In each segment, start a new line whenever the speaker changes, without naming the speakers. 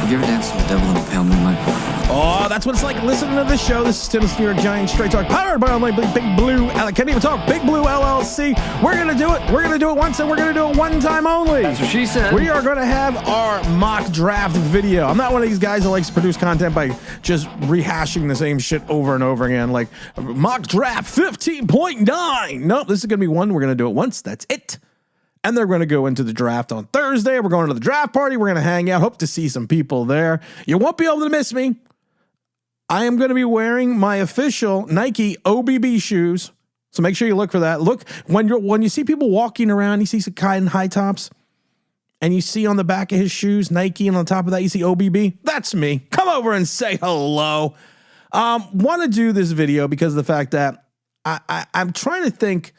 Have you ever danced with the devil in the pale moonlight?
Oh, that's what it's like listening to this show. This is Tim's New York Giants Straight Talk, powered by only Big Blue. I can't even talk. Big Blue LLC. We're going to do it. We're going to do it once, and we're going to do it one time only.
That's what she said.
We are going to have our mock draft video. I'm not one of these guys that likes to produce content by just rehashing the same shit over and over again, like mock draft 15.9. Nope, this is going to be one. We're going to do it once. That's it. And they're going to go into the draft on Thursday. We're going to the draft party. We're going to hang out. Hope to see some people there. You won't be able to miss me. I am going to be wearing my official Nike OBB shoes. So make sure you look for that. Look, when you see people walking around, you see some guy in high tops, and you see on the back of his shoes Nike, and on top of that you see OBB. That's me. Come over and say hello. Want to do this video because of the fact that I'm trying to think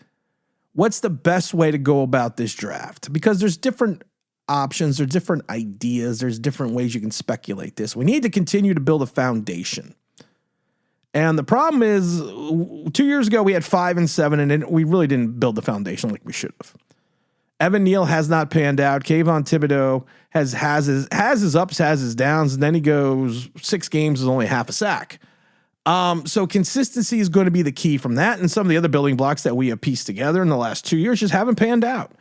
what's the best way to go about this draft, because there's different options, there's different ideas, there's different ways you can speculate this. We need to continue to build a foundation. And the problem is 2 years ago we had 5 and 7, and we really didn't build the foundation like we should have. Evan Neal has not panned out. Kayvon Thibodeau has his ups, has his downs, and then he goes 6 games is only half a sack. So consistency is going to be the key from that, and some of the other building blocks that we have pieced together in the last 2 years just haven't panned out.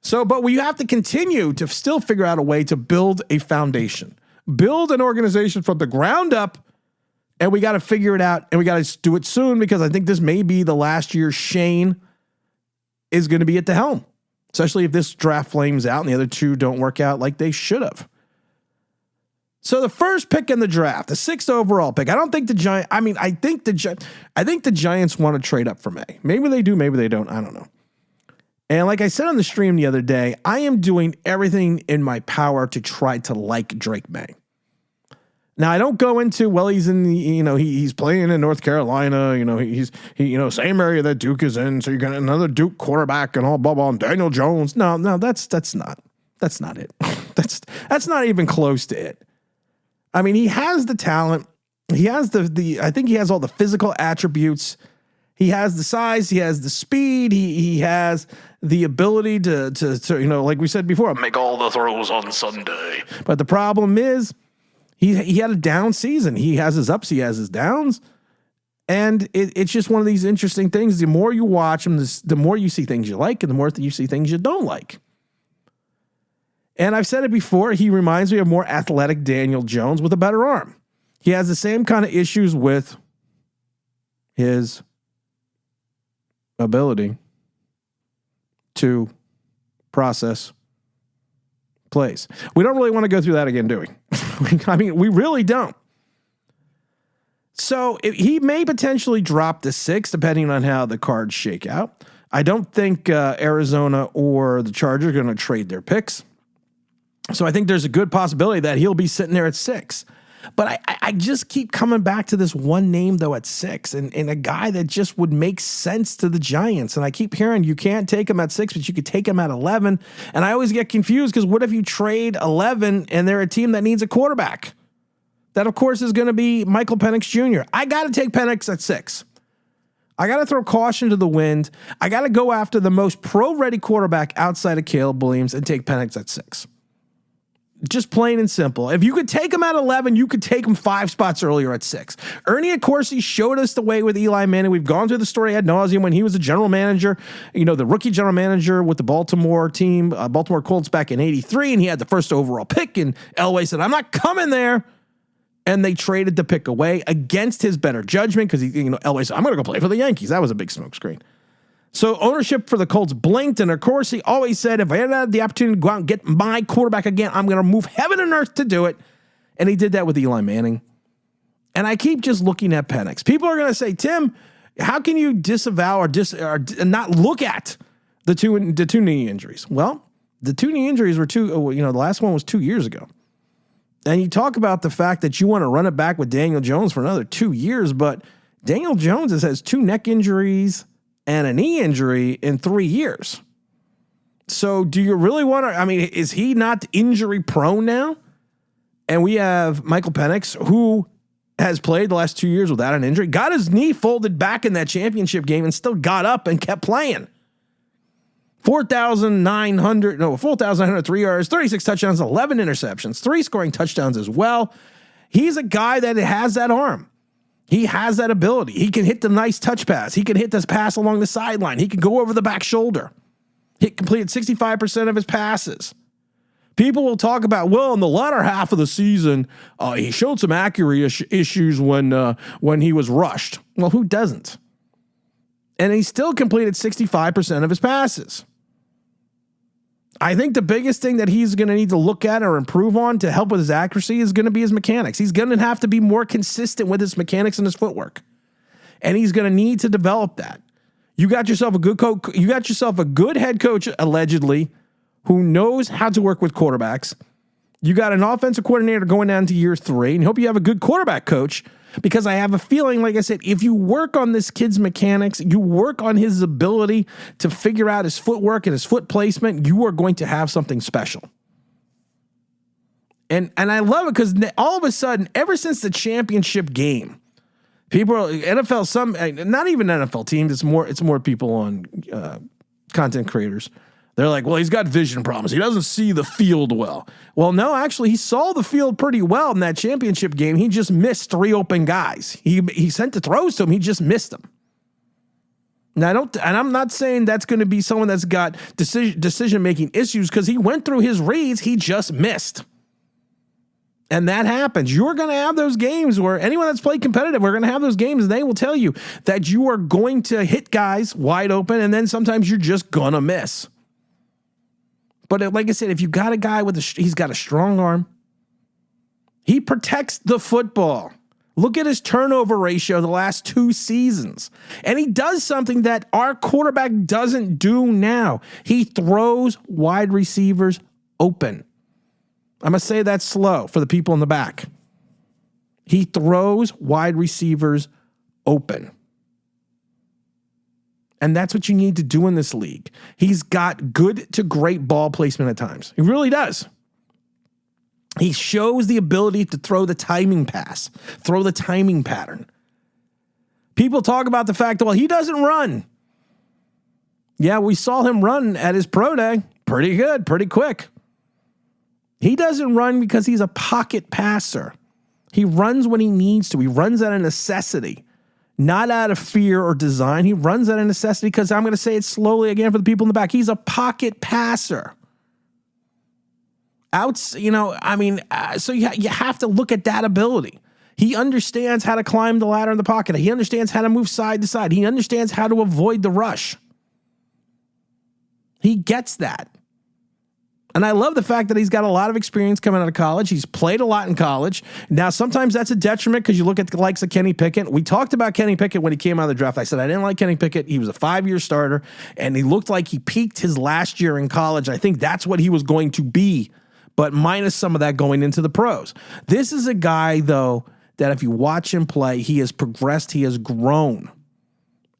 So, but we have to continue to still figure out a way to build a foundation, build an organization from the ground up, and we got to figure it out, and we got to do it soon, because I think this may be the last year Shane is going to be at the helm, especially if this draft flames out and the other two don't work out like they should have. So the first pick in the draft, the 6th overall pick, I don't think the Giants, I think the Giants want to trade up for May. Maybe they do, maybe they don't. I don't know. And like I said on the stream the other day, I am doing everything in my power to try to like Drake May. Now I don't go into, well, he's in the, he's playing in North Carolina, he's same area that Duke is in. So you got another Duke quarterback and all blah, blah, and Daniel Jones. No, that's not it. That's not even close to it. I mean, he has the talent. He has I think he has all the physical attributes. He has the size. He has the speed. He has the ability to like we said before, make all the throws on Sunday. But the problem is he had a down season. He has his ups. He has his downs. And it's just one of these interesting things. The more you watch him, the more you see things you like, and the more you see things you don't like. And I've said it before, he reminds me of more athletic Daniel Jones with a better arm. He has the same kind of issues with his ability to process plays. We don't really want to go through that again, do we? I mean, we really don't. So he may potentially drop to 6, depending on how the cards shake out. I don't think Arizona or the Chargers are going to trade their picks. So I think there's a good possibility that he'll be sitting there at 6. But I just keep coming back to this one name, though, at 6, and a guy that just would make sense to the Giants. And I keep hearing you can't take him at 6, but you could take him at 11. And I always get confused, because what if you trade 11 and they're a team that needs a quarterback? That, of course, is going to be Michael Penix Jr. I got to take Penix at 6. I got to throw caution to the wind. I got to go after the most pro-ready quarterback outside of Caleb Williams and take Penix at 6. Just plain and simple. If you could take him at 11, you could take him 5 spots earlier at 6. Ernie, of course, he showed us the way with Eli Manning. We've gone through the story ad nauseum when he was the general manager, the rookie general manager with the Baltimore team, Baltimore Colts back in 83, and he had the first overall pick, and Elway said, I'm not coming there. And they traded the pick away against his better judgment, because Elway said, I'm going to go play for the Yankees. That was a big smokescreen. So ownership for the Colts blinked, and of course he always said, if I had the opportunity to go out and get my quarterback again, I'm going to move heaven and earth to do it. And he did that with Eli Manning. And I keep just looking at Penix. People are going to say, Tim, how can you disavow or not look at the two knee injuries? Well, the 2 knee injuries were the last one was 2 years ago. And you talk about the fact that you want to run it back with Daniel Jones for another 2 years, but Daniel Jones has 2 neck injuries and a knee injury in 3 years. So do you really want to, is he not injury prone now? And we have Michael Penix, who has played the last 2 years without an injury, got his knee folded back in that championship game and still got up and kept playing. 4,903 yards, 36 touchdowns, 11 interceptions, 3 scoring touchdowns as well. He's a guy that has that arm. He has that ability. He can hit the nice touch pass. He can hit this pass along the sideline. He can go over the back shoulder. He completed 65% of his passes. People will talk about, well, in the latter half of the season, he showed some accuracy issues when he was rushed. Well, who doesn't? And he still completed 65% of his passes. I think the biggest thing that he's going to need to look at or improve on to help with his accuracy is going to be his mechanics. He's going to have to be more consistent with his mechanics and his footwork. And he's going to need to develop that. You got yourself a good coach. You got yourself a good head coach, allegedly, who knows how to work with quarterbacks. You got an offensive coordinator going down to year 3, and hope you have a good quarterback coach, because I have a feeling, like I said, if you work on this kid's mechanics, you work on his ability to figure out his footwork and his foot placement, you are going to have something special. And I love it because all of a sudden, ever since the championship game, people are NFL, some not even NFL teams, it's more people on content creators. They're like, well, he's got vision problems. He doesn't see the field well. Well, no, actually, he saw the field pretty well in that championship game. He just missed 3 open guys. He sent the throws to him. He just missed them. Now, I'm not saying that's going to be someone that's got decision-making issues, because he went through his reads. He just missed. And that happens. You're going to have those games where anyone that's played competitive, we're going to have those games, and they will tell you that you are going to hit guys wide open, and then sometimes you're just going to miss. But like I said, if you got a guy he's got a strong arm, he protects the football. Look at his turnover ratio the last 2 seasons. And he does something that our quarterback doesn't do now. He throws wide receivers open. I'm going to say that slow for the people in the back. He throws wide receivers open. And that's what you need to do in this league. He's got good to great ball placement at times. He really does. He shows the ability to throw the timing pass, throw the timing pattern. People talk about the fact that, well, he doesn't run. Yeah, we saw him run at his pro day. Pretty good, pretty quick. He doesn't run because he's a pocket passer. He runs when he needs to. He runs out of necessity. Not out of fear or design. He runs out of necessity because, I'm going to say it slowly again for the people in the back, he's a pocket passer. So you have to look at that ability. He understands how to climb the ladder in the pocket. He understands how to move side to side. He understands how to avoid the rush. He gets that. And I love the fact that he's got a lot of experience coming out of college. He's played a lot in college. Now, sometimes that's a detriment because you look at the likes of Kenny Pickett. We talked about Kenny Pickett when he came out of the draft. I said I didn't like Kenny Pickett. He was a 5-year starter, and he looked like he peaked his last year in college. I think that's what he was going to be, but minus some of that going into the pros. This is a guy, though, that if you watch him play, he has progressed. He has grown.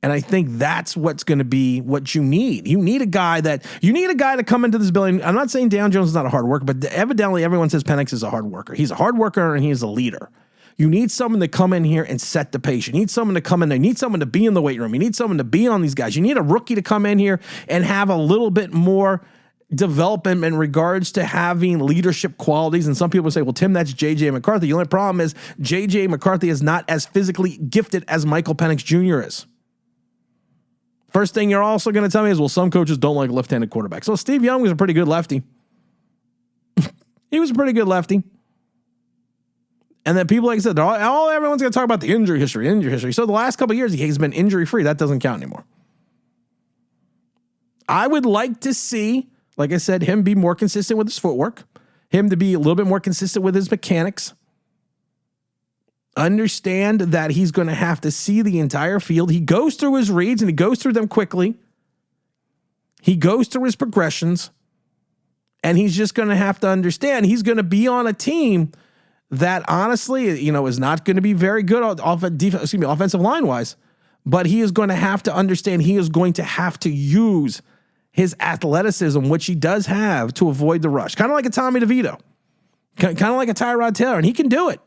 And I think that's what's going to be what you need. You need a guy to come into this building. I'm not saying Deion Jones is not a hard worker, but evidently everyone says Penix is a hard worker. He's a hard worker and he is a leader. You need someone to come in here and set the pace. You need someone to come in there. You need someone to be in the weight room. You need someone to be on these guys. You need a rookie to come in here and have a little bit more development in regards to having leadership qualities. And some people say, well, Tim, that's J.J. McCarthy. The only problem is J.J. McCarthy is not as physically gifted as Michael Penix Jr. is. First thing you're also going to tell me is, well, some coaches don't like left-handed quarterbacks. So Steve Young was a pretty good lefty. He was a pretty good lefty. And then people, like I said, everyone's going to talk about the injury history. So the last couple of years, he's been injury-free. That doesn't count anymore. I would like to see, like I said, him be more consistent with his footwork, him to be a little bit more consistent with his mechanics. Understand that he's going to have to see the entire field. He goes through his reads and he goes through them quickly. He goes through his progressions, and he's just going to have to understand he's going to be on a team that honestly, is not going to be very good offensive line wise, but he is going to have to understand he is going to have to use his athleticism, which he does have, to avoid the rush. Kind of like a Tommy DeVito, kind of like a Tyrod Taylor, and he can do it.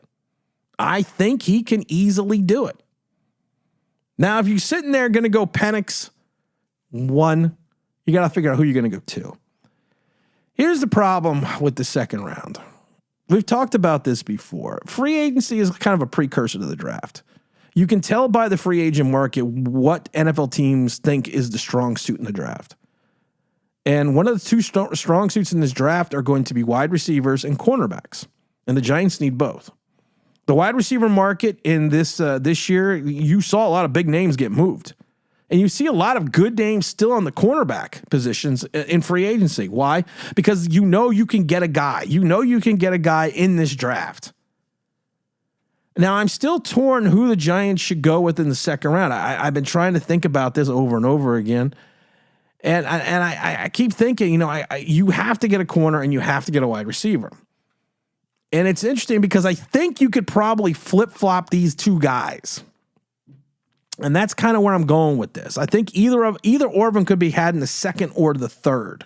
I think he can easily do it. Now, if you're sitting there going to go Penix 1, You got to figure out who you're going to go to. Here's the problem with the second round. We've talked about this before. Free agency is kind of a precursor to the draft. You can tell by the free agent market what NFL teams think is the strong suit in the draft. And one of the two strong suits in this draft are going to be wide receivers and cornerbacks. And the Giants need both. The wide receiver market in this year, you saw a lot of big names get moved. And you see a lot of good names still on the cornerback positions in free agency. Why? Because you know you can get a guy. You know you can get a guy in this draft. Now, I'm still torn who the Giants should go with in the second round. I've been trying to think about this over and over again. And I keep thinking, you have to get a corner and you have to get a wide receiver. And it's interesting because I think you could probably flip-flop these two guys. And that's kind of where I'm going with this. I think either or of them could be had in the second or the third.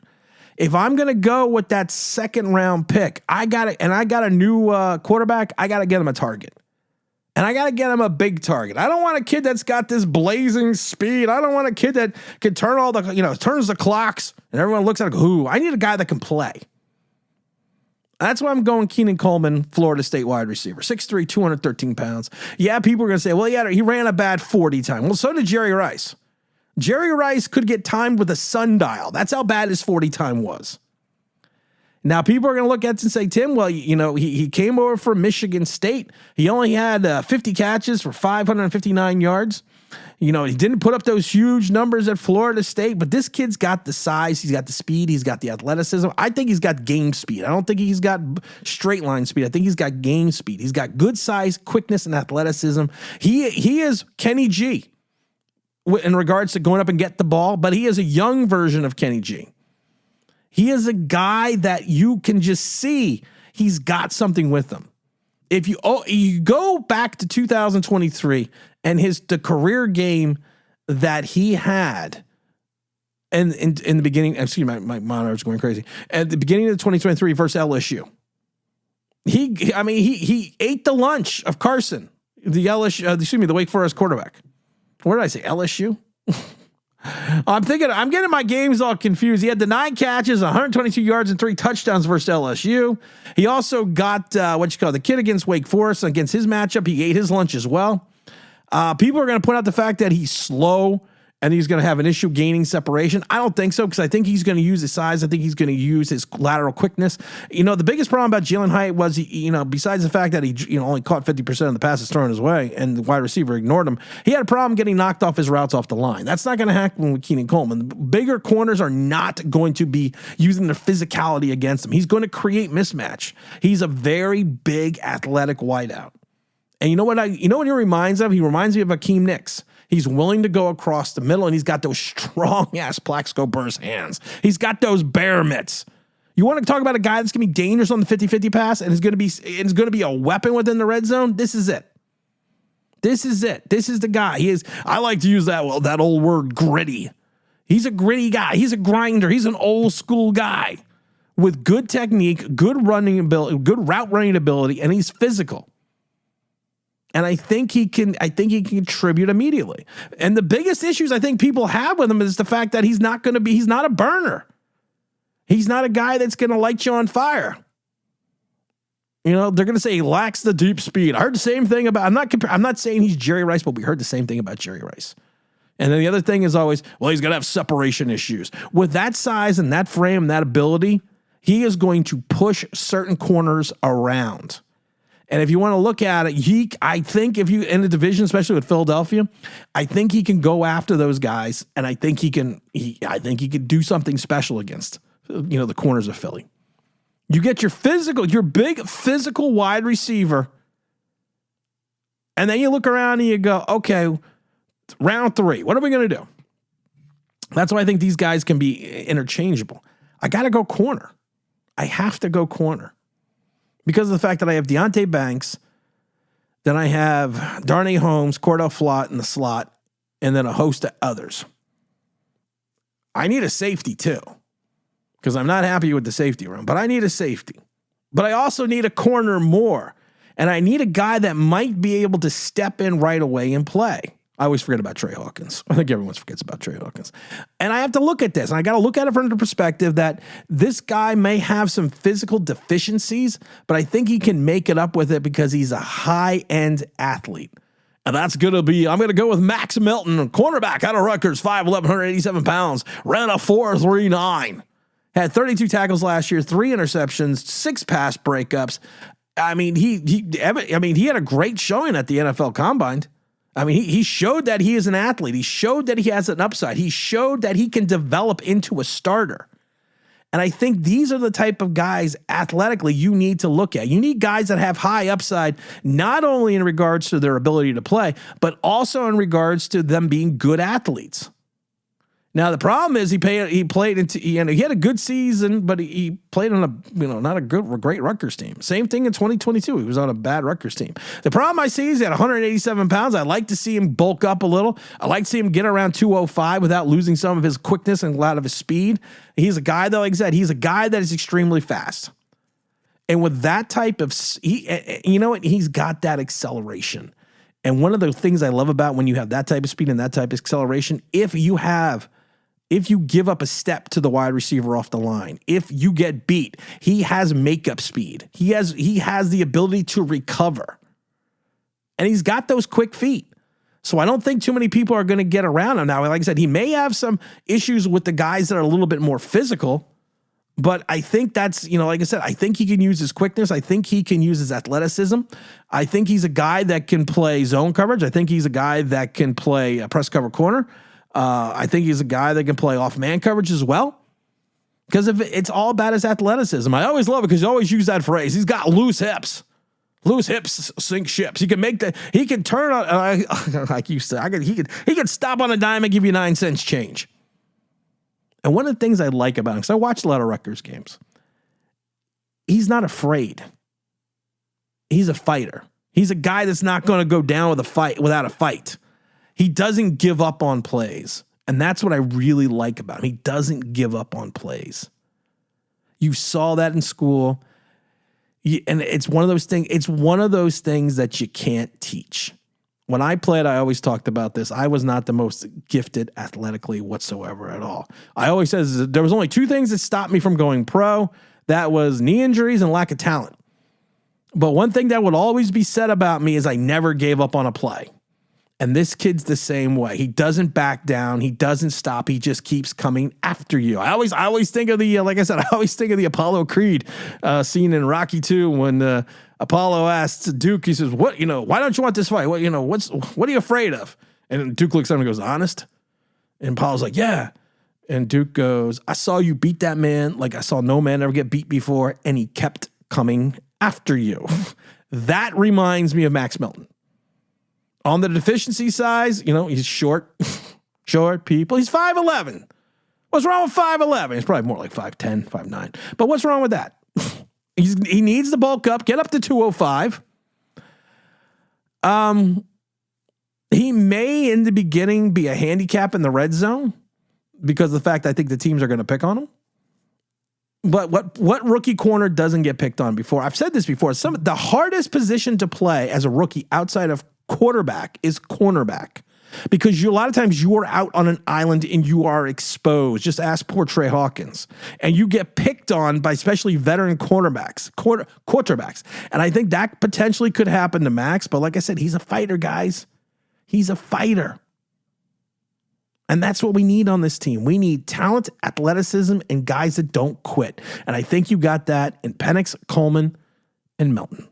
If I'm going to go with that second round pick, I got a new quarterback, I got to get him a target. And I got to get him a big target. I don't want a kid that's got this blazing speed. I don't want a kid that can turn all the, turns the clocks and everyone looks at it, ooh, I need a guy that can play. That's why I'm going Keenan Coleman, Florida State wide receiver, 6'3", 213 pounds. Yeah, people are going to say, well, yeah, he ran a bad 40 time. Well, so did Jerry Rice. Jerry Rice could get timed with a sundial. That's how bad his 40 time was. Now, people are going to look at it and say, Tim, well, he came over from Michigan State. He only had 50 catches for 559 yards. He didn't put up those huge numbers at Florida State, but this kid's got the size, he's got the speed, he's got the athleticism. I think he's got game speed. I don't think he's got straight line speed. I think he's got game speed. He's got good size, quickness, and athleticism. He is Kenny G in regards to going up and get the ball, but he is a young version of Kenny G. He is a guy that you can just see he's got something with him. If you go back to 2023 and the career game that he had, and in the beginning, excuse me, my monitor's going crazy. At the beginning of 2023 versus LSU, he ate the lunch of Carson, the Wake Forest quarterback. What did I say? LSU? I'm getting my games all confused. He had the 9 catches, 122 yards, and 3 touchdowns versus LSU. He also got the kid against Wake Forest. Against his matchup, he ate his lunch as well. People are going to point out the fact that he's slow and he's going to have an issue gaining separation. I don't think so, because I think he's going to use his size. I think he's going to use his lateral quickness. The biggest problem about Jalen Hyatt was, besides the fact that he only caught 50% of the passes thrown his way and the wide receiver ignored him, he had a problem getting knocked off his routes off the line. That's not going to happen with Keenan Coleman. Bigger corners are not going to be using their physicality against him. He's going to create mismatch. He's a very big, athletic wideout. And you know what he reminds of? He reminds me of Akeem Nicks. He's willing to go across the middle, and he's got those strong-ass Plaxico Burress hands. He's got those bear mitts. You want to talk about a guy that's going to be dangerous on the 50-50 pass and is going to be a weapon within the red zone? This is it. This is it. This is the guy. I like to use that old word, gritty. He's a gritty guy. He's a grinder. He's an old-school guy with good technique, good running ability, good route running ability, and he's physical. And I think he can contribute immediately. And the biggest issues I think people have with him is the fact that he's not a burner. He's not a guy that's going to light you on fire. They're going to say he lacks the deep speed. I heard the same thing about, I'm not saying he's Jerry Rice, but we heard the same thing about Jerry Rice. And then the other thing is always, well, he's going to have separation issues. With that size and that frame and that ability, he is going to push certain corners around. And if you want to look at it, I think if you in the division, especially with Philadelphia, I think he can go after those guys, and I think he can do something special against the corners of Philly. You get your big physical wide receiver, and then you look around and you go, okay, round 3, what are we going to do? That's why I think these guys can be interchangeable. I got to go corner. I have to go corner. Because of the fact that I have Deonte Banks, then I have Darnay Holmes, Cordell Flott in the slot, and then a host of others. I need a safety too, because I'm not happy with the safety room, but I need a safety. But I also need a corner more, and I need a guy that might be able to step in right away and play. I always forget about Trey Hawkins. I think everyone forgets about Trey Hawkins. And I have to look at this, and I got to look at it from the perspective that this guy may have some physical deficiencies, but I think he can make it up with it because he's a high-end athlete. And that's going to be, I'm going to go with Max Melton, cornerback out of Rutgers, 5'11", 187 pounds, ran a 4.39. Had 32 tackles last year, 3 interceptions, 6 pass breakups. I mean, he had a great showing at the NFL Combine. I mean, he showed that he is an athlete. He showed that he has an upside. He showed that he can develop into a starter. And I think these are the type of guys athletically you need to look at. You need guys that have high upside, not only in regards to their ability to play, but also in regards to them being good athletes. Now, the problem is he played into, he had a good season, but he played on a, not a great Rutgers team. Same thing in 2022. He was on a bad Rutgers team. The problem I see is he had 187 pounds. I like to see him bulk up a little. I like to see him get around 205 without losing some of his quickness and a lot of his speed. He's a guy that, like I said, he's a guy that is extremely fast. And with that type of, he's got that acceleration. And one of the things I love about when you have that type of speed and that type of acceleration, if you give up a step to the wide receiver off the line, if you get beat, he has makeup speed. He has the ability to recover. And he's got those quick feet. So I don't think too many people are going to get around him. Now, like I said, he may have some issues with the guys that are a little bit more physical, but I think that's, like I said, I think he can use his quickness. I think he can use his athleticism. I think he's a guy that can play zone coverage. I think he's a guy that can play a press cover corner. I think he's a guy that can play off man coverage as well. Because if it's all about his athleticism. I always love it because you always use that phrase. He's got loose hips. Loose hips sink ships. He can turn on, like you said, he can stop on a dime and give you 9 cents change. And one of the things I like about him, because I watched a lot of Rutgers games, he's not afraid. He's a fighter. He's a guy that's not going to go down without a fight. He doesn't give up on plays. And that's what I really like about him. He doesn't give up on plays. You saw that in school. And it's one of those things. It's one of those things that you can't teach. When I played, I always talked about this. I was not the most gifted athletically whatsoever at all. I always said there was only 2 things that stopped me from going pro. That was knee injuries and lack of talent. But one thing that would always be said about me is I never gave up on a play. And this kid's the same way. He doesn't back down. He doesn't stop. He just keeps coming after you. I always think of the, like I said, I always think of the Apollo Creed scene in Rocky 2 when Apollo asks Duke, he says, why don't you want this fight? What are you afraid of? And Duke looks at him and goes, honest? And Apollo's like, yeah. And Duke goes, I saw you beat that man like I saw no man ever get beat before, and he kept coming after you. That reminds me of Max Melton. On the deficiency size, he's short people. He's 5'11". What's wrong with 5'11"? He's probably more like 5'10", 5'9". But what's wrong with that? He needs to bulk up, get up to 205. He may, in the beginning, be a handicap in the red zone because of the fact I think the teams are going to pick on him. But what rookie corner doesn't get picked on before? I've said this before. The hardest position to play as a rookie outside of quarterback is cornerback, because a lot of times you are out on an island and you are exposed. Just ask poor Trey Hawkins, and you get picked on by especially veteran quarterbacks. And I think that potentially could happen to Max. But like I said, he's a fighter, guys. He's a fighter. And that's what we need on this team. We need talent, athleticism, and guys that don't quit. And I think you got that in Penix, Coleman, and Melton.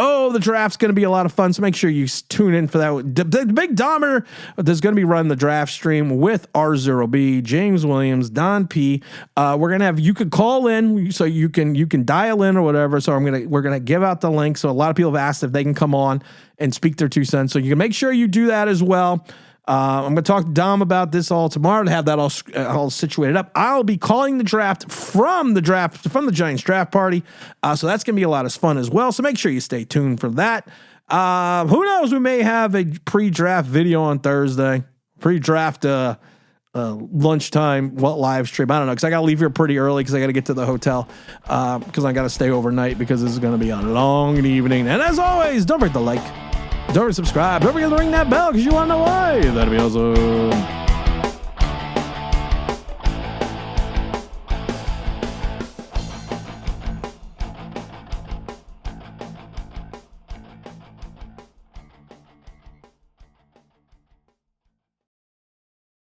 Oh, the draft's going to be a lot of fun, so make sure you tune in for that. The Big Dahmer is going to be running the draft stream with R0B, James Williams, Don P. We're going to have, you could call in, so you can dial in or whatever. So we're going to give out the link. So a lot of people have asked if they can come on and speak their 2 cents. So you can make sure you do that as well. I'm going to talk to Dom about this all tomorrow to have that all situated up. I'll be calling the draft from the Giants draft party. So that's going to be a lot of fun as well. So make sure you stay tuned for that. Who knows? We may have a pre-draft video on Thursday, pre-draft lunchtime live stream. I don't know, because I got to leave here pretty early because I got to get to the hotel because I got to stay overnight because this is going to be a long evening. And as always, don't forget to like, Don't forget to subscribe. Don't forget to ring that bell because you want to know why. That'd be awesome.